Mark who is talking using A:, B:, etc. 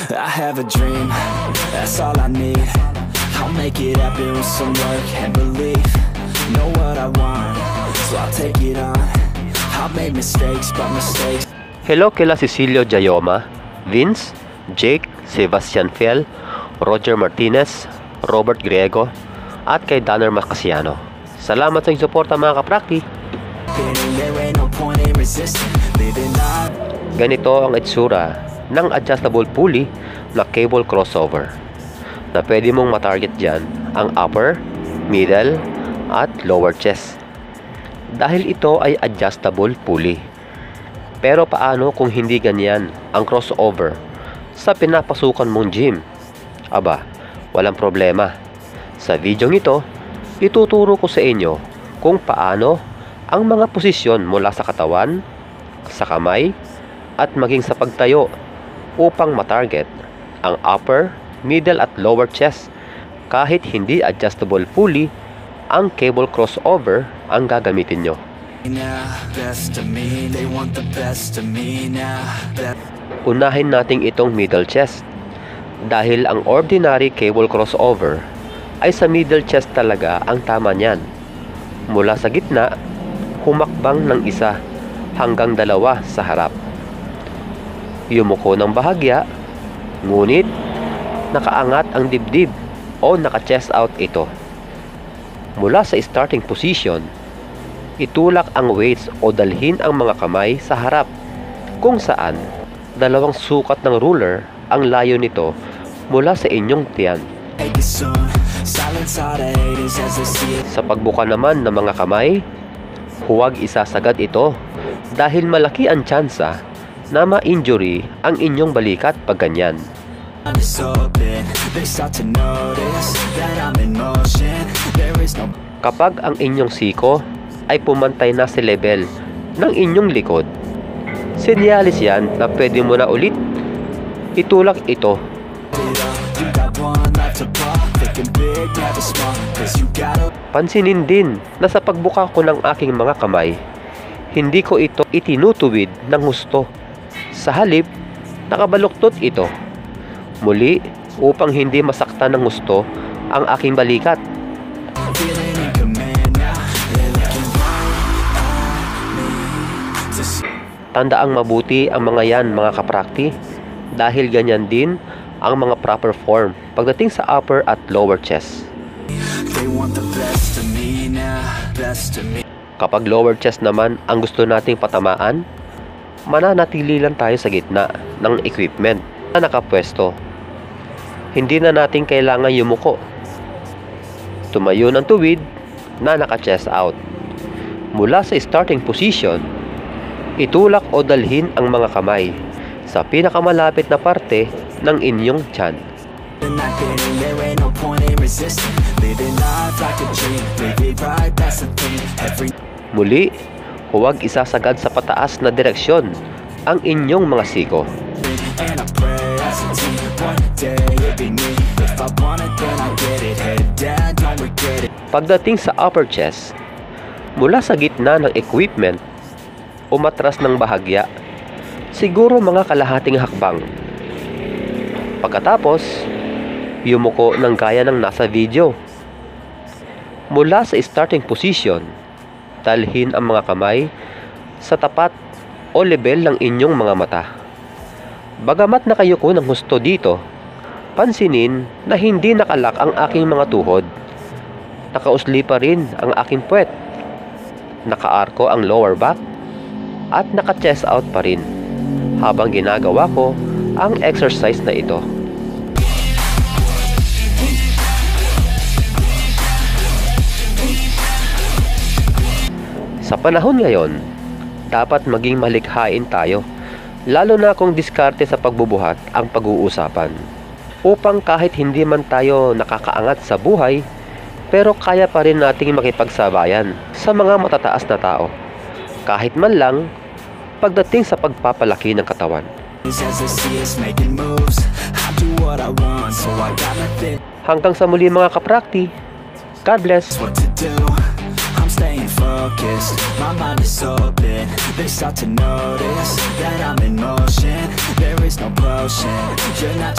A: I have a dream, that's all I need. I'll make it happen with some work and belief. Know what I want, so I'll take it on. I've made mistakes, but mistakes.
B: Hello kila Cecilio Jayoma, Vince, Jake, Sebastian Fiel, Roger Martinez, Robert Griego, at kay Danner Macasiano. Salamat sa inyong suporta mga kaprakti. Ganito ang itsura ng adjustable pulley na cable crossover na pwede mong matarget dyan ang upper, middle, at lower chest dahil ito ay adjustable pulley. Pero paano kung hindi ganyan ang crossover sa pinapasukan mong gym? Aba, walang problema. Sa video ito, ituturo ko sa inyo kung paano ang mga posisyon mula sa katawan, sa kamay, at maging sa pagtayo upang matarget ang upper, middle at lower chest kahit hindi adjustable pulley ang cable crossover ang gagamitin nyo. Unahin natin itong middle chest dahil ang ordinary cable crossover ay sa middle chest talaga ang tama niyan. Mula sa gitna, humakbang ng isa hanggang dalawa sa harap. Yumuko ng bahagya, ngunit nakaangat ang dibdib o naka-chest out ito. Mula sa starting position, itulak ang weights o dalhin ang mga kamay sa harap kung saan dalawang sukat ng ruler ang layo nito mula sa inyong tiyan. Sa pagbuka naman ng mga kamay, huwag isasagad ito dahil malaki ang tsansa na ma-injury ang inyong balikat pag ganyan. Kapag ang inyong siko ay pumantay na sa level ng inyong likod, senyalis yan na pwede mo na ulit itulak ito. Pansinin din na sa pagbuka ko ng aking mga kamay, hindi ko ito itinutuwid ng husto. Sa halip, nakabaluktot ito. Muli, upang hindi masaktan ng husto ang aking balikat. Tandaang mabuti ang mga yan mga kaprakti dahil ganyan din ang mga proper form pagdating sa upper at lower chest. Kapag lower chest naman ang gusto nating patamaan, mananatili lang tayo sa gitna ng equipment na nakapwesto. Hindi na natin kailangan yumuko. Tumayo ng tuwid na naka-chest out. Mula sa starting position, itulak o dalhin ang mga kamay sa pinakamalapit na parte ng inyong tiyan. Muli, huwag isasagad sa pataas na direksyon ang inyong mga siko. Pagdating sa upper chest, mula sa gitna ng equipment, umatras ng bahagya, siguro mga kalahating hakbang. Pagkatapos, yumuko ng gaya ng nasa video. Mula sa starting position, dalhin ang mga kamay sa tapat o level ng inyong mga mata. Bagamat nakayuko ng husto dito, pansinin na hindi nakalak ang aking mga tuhod. Nakausli pa rin ang aking puwet. Nakaarko ang lower back at naka-chest out pa rin habang ginagawa ko ang exercise na ito. Sa panahon ngayon, dapat maging malikhain tayo, lalo na kung diskarte sa pagbubuhat ang pag-uusapan. Upang kahit hindi man tayo nakakaangat sa buhay, pero kaya pa rin nating makipagsabayan sa mga matataas na tao. Kahit man lang, pagdating sa pagpapalaki ng katawan. Hanggang sa muli mga kaprakti, God bless! Focused, my mind is open. They start to notice that I'm in motion. There is no potion, you're not